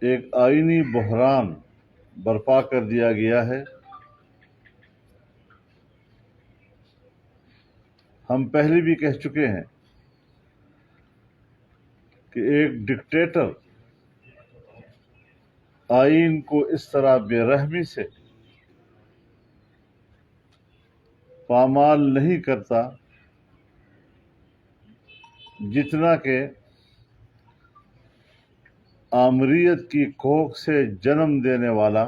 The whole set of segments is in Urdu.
ایک آئینی بحران برپا کر دیا گیا ہے۔ ہم پہلے بھی کہہ چکے ہیں کہ ایک ڈکٹیٹر آئین کو اس طرح بے رحمی سے پامال نہیں کرتا جتنا کہ آمریت کی کوکھ سے جنم دینے والا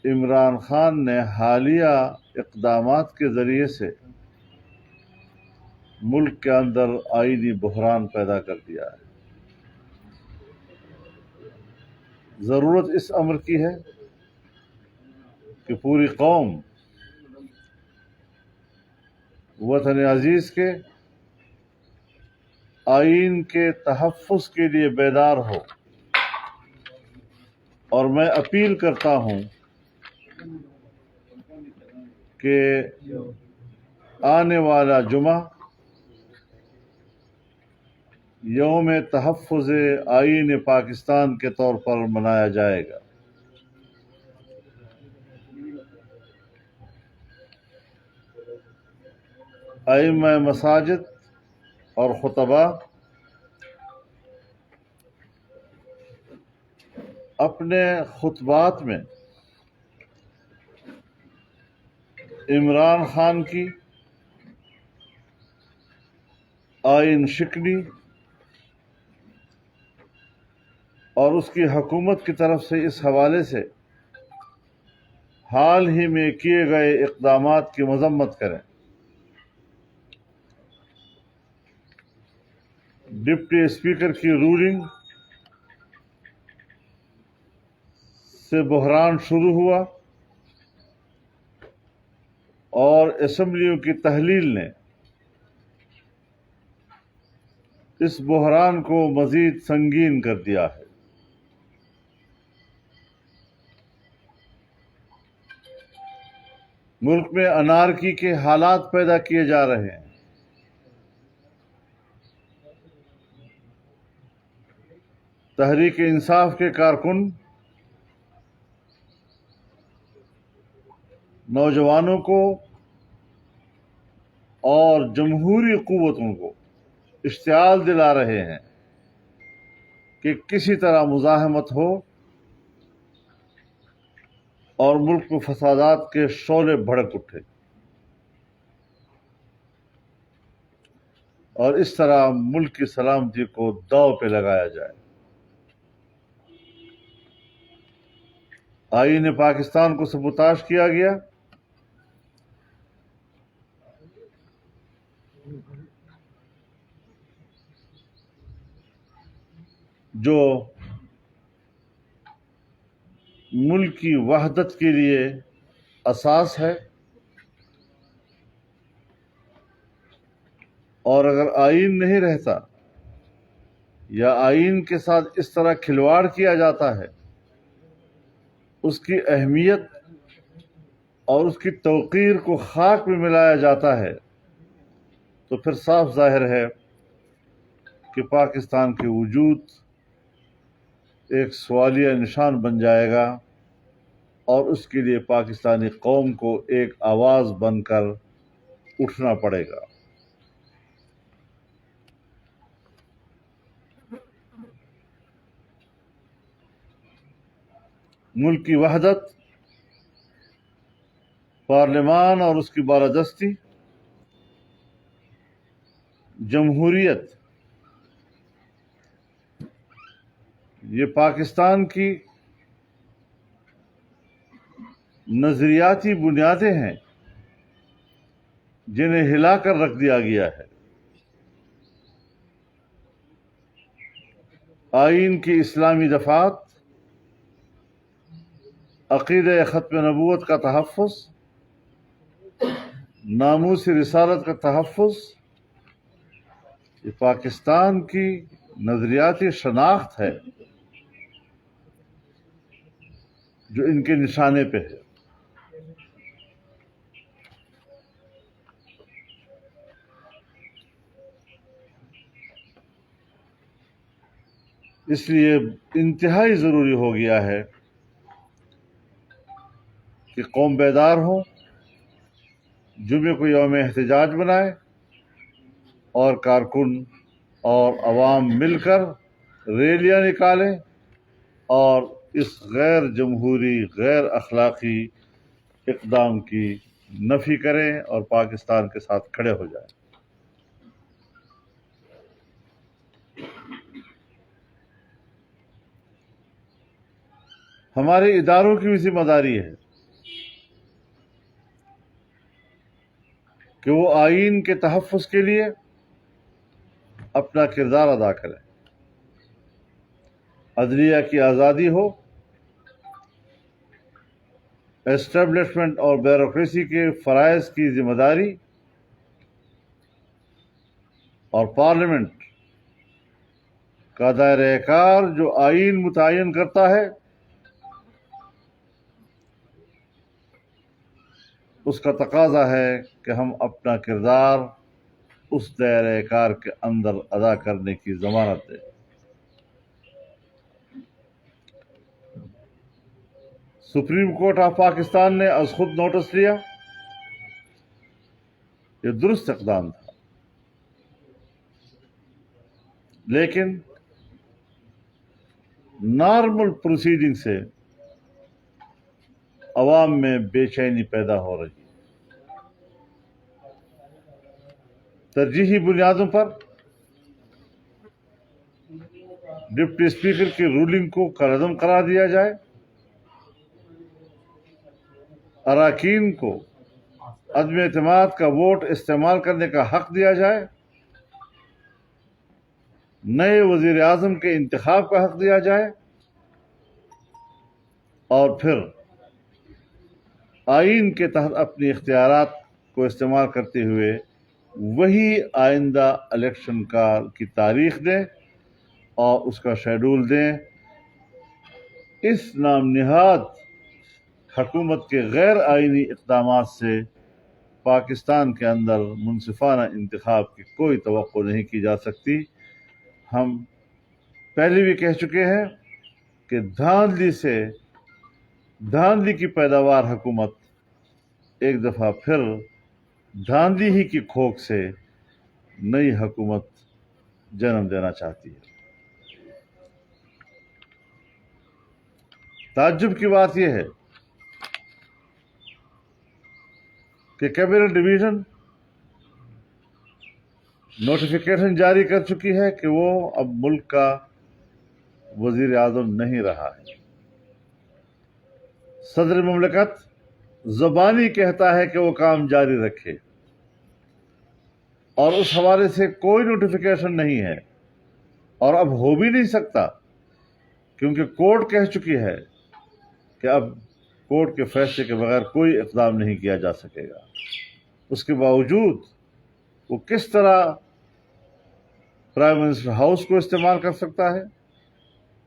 عمران خان نے حالیہ اقدامات کے ذریعے سے ملک کے اندر آئینی بحران پیدا کر دیا ہے۔ ضرورت اس امر کی ہے کہ پوری قوم وطن عزیز کے آئین کے تحفظ کے لیے بیدار ہو، اور میں اپیل کرتا ہوں کہ آنے والا جمعہ یوم تحفظ آئین پاکستان کے طور پر منایا جائے گا۔ ائمہ مساجد اور خطباء اپنے خطبات میں عمران خان کی آئین شکنی اور اس کی حکومت کی طرف سے اس حوالے سے حال ہی میں کیے گئے اقدامات کی مذمت کریں۔ ڈپٹی اسپیکر کی رولنگ سے بحران شروع ہوا اور اسمبلیوں کی تحلیل نے اس بحران کو مزید سنگین کر دیا ہے۔ ملک میں انارکی کے حالات پیدا کیے جا رہے ہیں۔ تحریک انصاف کے کارکن نوجوانوں کو اور جمہوری قوتوں کو اشتعال دلا رہے ہیں کہ کسی طرح مزاحمت ہو اور ملک میں فسادات کے شعلے بھڑک اٹھے، اور اس طرح ملک کی سلامتی کو داؤ پہ لگایا جائے۔ آئین پاکستان کو سبوتاژ کیا گیا، جو ملک کی وحدت کے لیے اساس ہے، اور اگر آئین نہیں رہتا یا آئین کے ساتھ اس طرح کھلواڑ کیا جاتا ہے، اس کی اہمیت اور اس کی توقیر کو خاک میں ملایا جاتا ہے، تو پھر صاف ظاہر ہے کہ پاکستان کے وجود ایک سوالیہ نشان بن جائے گا، اور اس کے لیے پاکستانی قوم کو ایک آواز بن کر اٹھنا پڑے گا۔ ملک کی وحدت، پارلیمان اور اس کی بالادستی، جمہوریت، یہ پاکستان کی نظریاتی بنیادیں ہیں جنہیں ہلا کر رکھ دیا گیا ہے۔ آئین کی اسلامی دفعات، عقیدہ ختم نبوت کا تحفظ، ناموس رسالت کا تحفظ، یہ پاکستان کی نظریاتی شناخت ہے جو ان کے نشانے پہ ہے۔ اس لیے انتہائی ضروری ہو گیا ہے کہ قوم بیدار ہو، جمعے کو یوم احتجاج بنائے، اور کارکن اور عوام مل کر ریلیاں نکالیں اور اس غیر جمہوری، غیر اخلاقی اقدام کی نفی کریں اور پاکستان کے ساتھ کھڑے ہو جائیں۔ ہمارے اداروں کی بھی ذمہ داری ہے کہ وہ آئین کے تحفظ کے لیے اپنا کردار ادا کریں۔ عدلیہ کی آزادی ہو، اسٹیبلشمنٹ اور بیوروکریسی کے فرائض کی ذمہ داری، اور پارلیمنٹ کا دائرہ کار جو آئین متعین کرتا ہے اس کا تقاضا ہے کہ ہم اپنا کردار اس دائرہ کار کے اندر ادا کرنے کی ضمانت دیں۔ سپریم کورٹ آف پاکستان نے از خود نوٹس لیا، یہ درست اقدام تھا، لیکن نارمل پروسیڈنگ سے عوام میں بے چینی پیدا ہو رہی ہے۔ ترجیحی بنیادوں پر ڈپٹی اسپیکر کی رولنگ کو کالعدم قرار دیا جائے، اراکین کو عدم اعتماد کا ووٹ استعمال کرنے کا حق دیا جائے، نئے وزیر اعظم کے انتخاب کا حق دیا جائے، اور پھر آئین کے تحت اپنی اختیارات کو استعمال کرتے ہوئے وہی آئندہ الیکشن کی تاریخ دیں اور اس کا شیڈول دیں۔ اس نام نہاد حکومت کے غیر آئینی اقدامات سے پاکستان کے اندر منصفانہ انتخاب کی کوئی توقع نہیں کی جا سکتی۔ ہم پہلے بھی کہہ چکے ہیں کہ دھاندلی کی پیداوار حکومت ایک دفعہ پھر دھاندلی ہی کی کھوک سے نئی حکومت جنم دینا چاہتی ہے۔ تعجب کی بات یہ ہے کہ کیبنٹ ڈویژن نوٹیفیکیشن جاری کر چکی ہے کہ وہ اب ملک کا وزیر اعظم نہیں رہا ہے۔ صدر مملکت زبانی کہتا ہے کہ وہ کام جاری رکھے، اور اس حوالے سے کوئی نوٹیفیکیشن نہیں ہے، اور اب ہو بھی نہیں سکتا، کیونکہ کورٹ کہہ چکی ہے کہ اب کورٹ کے فیصلے کے بغیر کوئی اقدام نہیں کیا جا سکے گا۔ اس کے باوجود وہ کس طرح پرائم منسٹر ہاؤس کو استعمال کر سکتا ہے،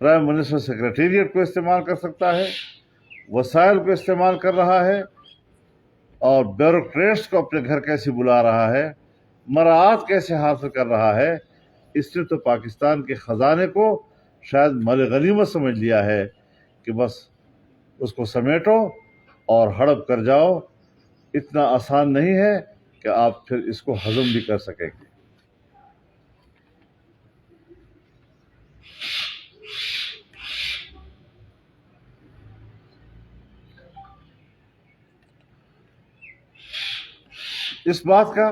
پرائم منسٹر سیکریٹریٹ کو استعمال کر سکتا ہے، وسائل کو استعمال کر رہا ہے، اور بیوروکریٹس کو اپنے گھر کیسے بلا رہا ہے، مراعات کیسے حاصل کر رہا ہے۔ اس نے تو پاکستان کے خزانے کو شاید مال غنیمت سمجھ لیا ہے کہ بس اس کو سمیٹو اور ہڑپ کر جاؤ۔ اتنا آسان نہیں ہے کہ آپ پھر اس کو ہضم بھی کر سکیں گے۔ اس بات کا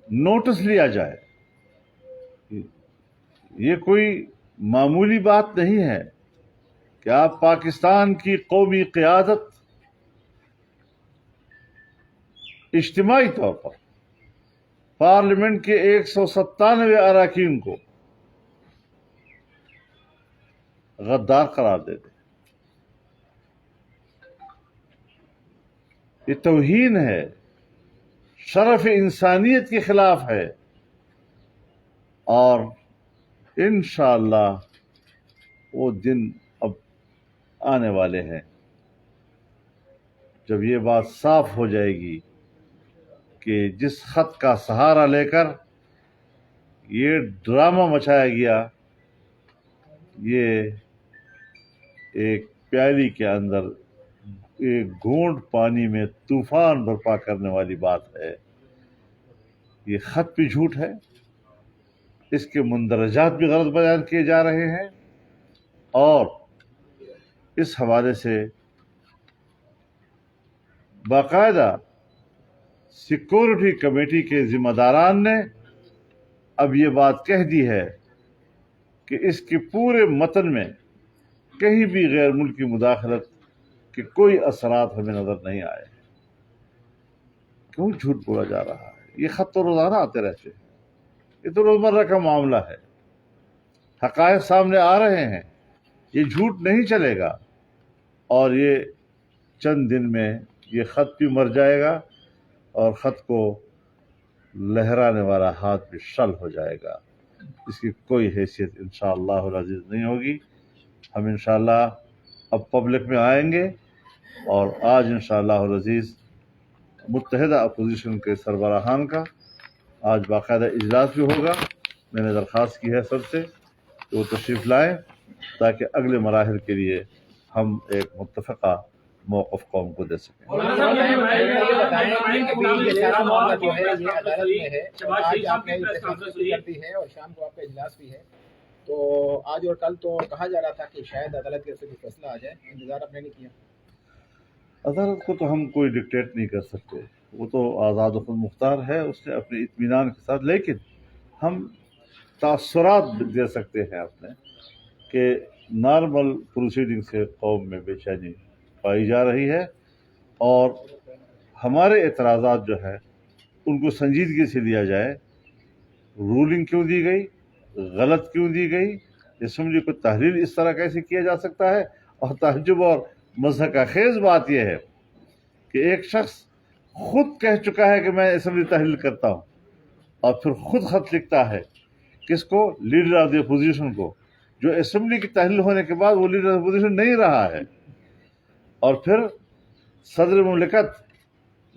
نوٹس لیا جائے، یہ کوئی معمولی بات نہیں ہے کہ آپ پاکستان کی قومی قیادت اجتماعی طور پر پارلیمنٹ کے 197 اراکین کو غدار قرار دے دے۔ یہ توہین ہے، شرف انسانیت کے خلاف ہے، اور انشاءاللہ وہ دن اب آنے والے ہیں جب یہ بات صاف ہو جائے گی کہ جس خط کا سہارا لے کر یہ ڈرامہ مچایا گیا، یہ ایک پیالی کے اندر ایک گھونٹ پانی میں طوفان برپا کرنے والی بات ہے۔ یہ خط بھی جھوٹ ہے، اس کے مندرجات بھی غلط بیان کیے جا رہے ہیں، اور اس حوالے سے باقاعدہ سیکورٹی کمیٹی کے ذمہ داران نے اب یہ بات کہہ دی ہے کہ اس کے پورے متن میں کہیں بھی غیر ملکی مداخلت کے کوئی اثرات ہمیں نظر نہیں آئے۔ کیوں جھوٹ بولا جا رہا ہے؟ یہ خط تو روزانہ آتے رہتے ہیں، یہ تو روزمرہ کا معاملہ ہے، حقائق سامنے آ رہے ہیں، یہ جھوٹ نہیں چلے گا، اور یہ چند دن میں یہ خط بھی مر جائے گا اور خط کو لہرانے والا ہاتھ بھی شل ہو جائے گا۔ اس کی کوئی حیثیت انشاءاللہ العزیز نہیں ہوگی۔ ہم انشاءاللہ اب پبلک میں آئیں گے، اور آج انشاءاللہ العزیز متحدہ اپوزیشن کے سربراہان کا آج باقاعدہ اجلاس بھی ہوگا۔ میں نے درخواست کی ہے سب سے کہ وہ تشریف لائیں تاکہ اگلے مراحل کے لیے ہم ایک متفقہ موقف قوم کو دے سکیں۔ اور شام کو آپ کا اجلاس بھی ہے، تو آج اور کل تو کہا جا رہا تھا کہ شاید عدالت کی طرف سے فیصلہ آ جائے، انتظار آپ نے نہیں کیا؟ عدالت کو تو ہم کوئی ڈکٹیٹ نہیں کر سکتے، وہ تو آزاد و خود مختار ہے، اس نے اپنے اطمینان کے ساتھ، لیکن ہم تاثرات دے سکتے ہیں اپنے کہ نارمل پروسیڈنگ سے قوم میں بے چینی پائی جا رہی ہے، اور ہمارے اعتراضات جو ہے ان کو سنجیدگی سے لیا جائے۔ رولنگ کیوں دی گئی، غلط کیوں دی گئی، اسمبلی کو تحلیل اس طرح کیسے کیا جا سکتا ہے؟ اور تعجب اور مضحکہ خیز بات یہ ہے کہ ایک شخص خود کہہ چکا ہے کہ میں اسمبلی تحلیل کرتا ہوں، اور پھر خود خط لکھتا ہے کس کو؟ لیڈر آف دی اپوزیشن کو، جو اسمبلی کی تحلیل ہونے کے بعد وہ لیڈر آف اپوزیشن نہیں رہا ہے، اور پھر صدر مملکت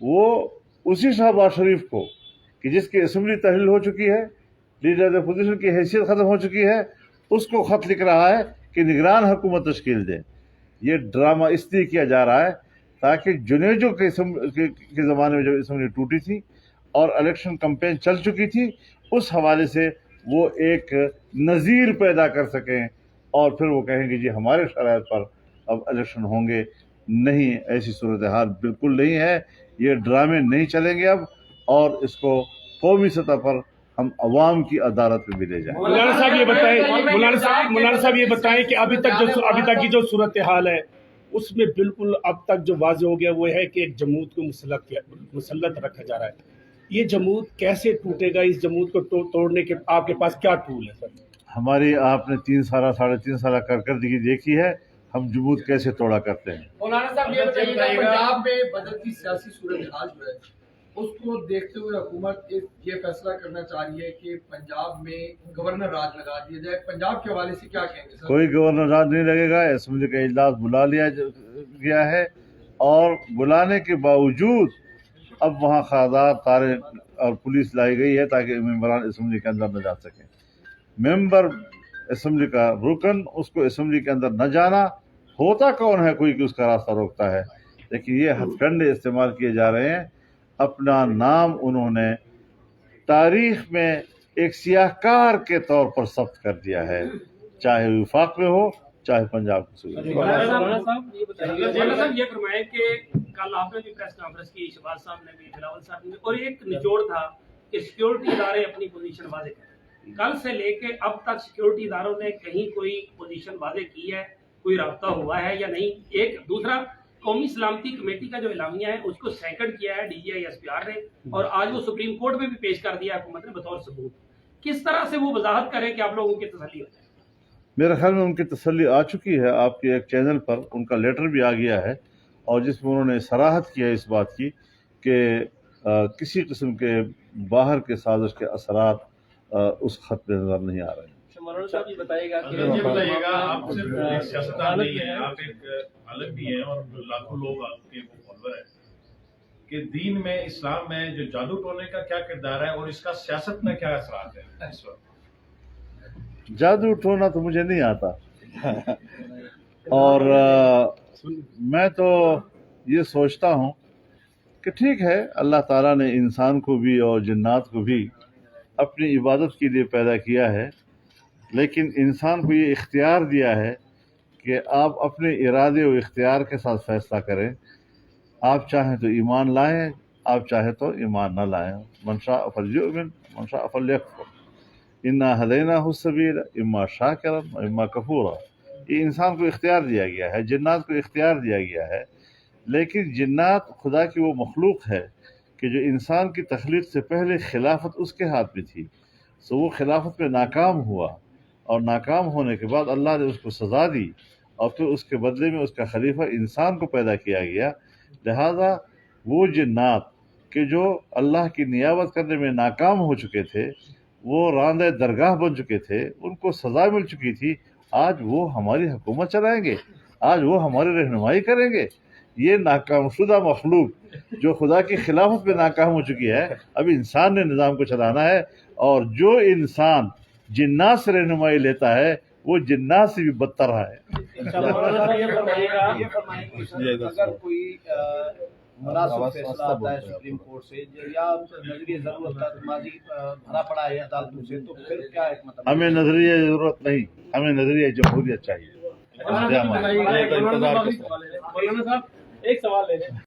وہ اسی شہباز شریف کو کہ جس کی اسمبلی تحلیل ہو چکی ہے، لیڈر آف اپوزیشن کی حیثیت ختم ہو چکی ہے، اس کو خط لکھ رہا ہے کہ نگران حکومت تشکیل دیں۔ یہ ڈرامہ اس لیے کیا جا رہا ہے تاکہ جنیجو کے زمانے میں جب اسمبلی ٹوٹی تھی اور الیکشن کمپین چل چکی تھی، اس حوالے سے وہ ایک نظیر پیدا کر سکیں، اور پھر وہ کہیں گے جی ہمارے شرائط پر اب الیکشن ہوں گے۔ نہیں، ایسی صورتحال بالکل نہیں ہے، یہ ڈرامے نہیں چلیں گے اب، اور اس کو قومی سطح پر ہم عوام کی عدالت میں بھی لے جائیں۔ مولانا صاحب یہ بتائیں کہ ابھی تک کی جو صورتحال ہے اس میں بالکل اب تک جو واضح ہو گیا وہ ہے کہ ایک جمود کو مسلط رکھا جا رہا ہے۔ یہ جمود کیسے ٹوٹے گا؟ اس جمود کو توڑنے کے آپ کے پاس کیا ٹول ہے سر؟ ہماری آپ نے 3 سالہ کارکردگی دیکھی ہے، ہم جمود کیسے توڑا کرتے ہیں۔ مولانا صاحب یہ بتائیے گا، پنجاب میں بدلتی سیاسی صورتحال جو ہے اس کو دیکھتے ہوئے حکومت یہ فیصلہ کرنا چاہ رہی ہے کہ پنجاب میں گورنر راج لگا دیا جائے، پنجاب کے حوالے سے کیا کہیں گے سر؟ کوئی گورنر راج نہیں لگے گا، اسمبلی کا اجلاس بلا لیا گیا ہے، اور بلانے کے باوجود اب وہاں خاردار تارے اور پولیس لائی گئی ہے تاکہ ممبران اسمبلی کے اندر نہ جا سکیں۔ ممبر اسمبلی کا رکن، اس کو اسمبلی کے اندر نہ جانا، ہوتا کون ہے کوئی کہ اس کا راستہ روکتا ہے، لیکن یہ ہتھ کنڈے استعمال کیے جا رہے ہیں۔ اپنا نام انہوں نے تاریخ میں ایک سیاہ کار کے طور پر ثبت کر دیا ہے، چاہے وفاق میں ہو چاہے پنجاب کے صوبے میں۔ مولانا صاحب یہ فرمائیں کہ کل آپ نے بھی پریس کانفرنس کی، شہباز صاحب نے بھی، بلاول صاحب نے، اور ایک نچوڑ تھا کہ سیکیورٹی ادارے اپنی پوزیشن واضح کریں۔ کل سے لے کے اب تک سیکیورٹی اداروں نے کہیں کوئی پوزیشن واضح کی ہے، کوئی رابطہ ہوا ہے یا نہیں؟ ایک دوسرا، قومی سلامتی کمیٹی کا جو اعلامیہ ہے اس کو سیکنڈ کیا ہے D G I S P R نے، اور آج وہ سپریم کورٹ میں بھی پیش کر دیا حکومت نے بطور ثبوت۔ کس طرح سے وہ وضاحت کریں کہ آپ لوگوں کی تسلی ہو جائے؟ میرے خیال میں ان کی تسلی آ چکی ہے، آپ کے ایک چینل پر ان کا لیٹر بھی آ گیا ہے، اور جس میں انہوں نے صراحت کی ہے اس بات کی کہ کسی قسم کے باہر کے سازش کے اثرات اس خط میں نظر نہیں آ رہے ہیں۔ مولانا صاحب یہ بتائیے گا کہ یہ بتائیے گا، آپ صرف ایک سیاستدان نہیں ہیں، آپ ایک عالم بھی ہیں اور لاکھوں لوگ آپ کے فالوور ہیں، کہ دین میں اسلام میں جو جادو ٹونے کا کیا کردار ہے اور اس کا سیاست میں کیا اثرات ہیں اس وقت؟ جادو ٹونا تو مجھے نہیں آتا اور میں تو یہ سوچتا ہوں کہ ٹھیک ہے، اللہ تعالیٰ نے انسان کو بھی اور جنات کو بھی اپنی عبادت کے لیے پیدا کیا ہے، لیکن انسان کو یہ اختیار دیا ہے کہ آپ اپنے ارادے و اختیار کے ساتھ فیصلہ کریں. آپ چاہیں تو ایمان لائیں، آپ چاہیں تو ایمان نہ لائیں. من شاء فلیؤمن من شاء فلیکفر انا ہدیناہ السبیل اما شاکرا و اما کفورا. یہ انسان کو اختیار دیا گیا ہے، جنات کو اختیار دیا گیا ہے، لیکن جنات خدا کی وہ مخلوق ہے کہ جو انسان کی تخلیق سے پہلے خلافت اس کے ہاتھ میں تھی، سو وہ خلافت میں ناکام ہوا، اور ناکام ہونے کے بعد اللہ نے اس کو سزا دی، اور پھر اس کے بدلے میں اس کا خلیفہ انسان کو پیدا کیا گیا. لہذا وہ جنات کہ جو اللہ کی نیابت کرنے میں ناکام ہو چکے تھے، وہ راندہ درگاہ بن چکے تھے، ان کو سزا مل چکی تھی، آج وہ ہماری حکومت چلائیں گے، آج وہ ہماری رہنمائی کریں گے. یہ ناکام شدہ مخلوق جو خدا کی خلافت میں ناکام ہو چکی ہے، اب انسان نے نظام کو چلانا ہے. اور جو انسان جنات سے رہنمائی لیتا ہے وہ جنات سے بھی بدتر ہے. اگر کوئی مناسب فیصلہ آتا ہے سپریم کورٹ سے یا نظریہ ضرورت کا ماضی بھرا پڑا ہے عدالتوں سے، تو پھر کیا حکمت عملی؟ ہمیں نظریہ ضرورت نہیں، ہمیں نظریہ جمہوریت چاہیے. مولانا صاحب ایک سوال لے لیں.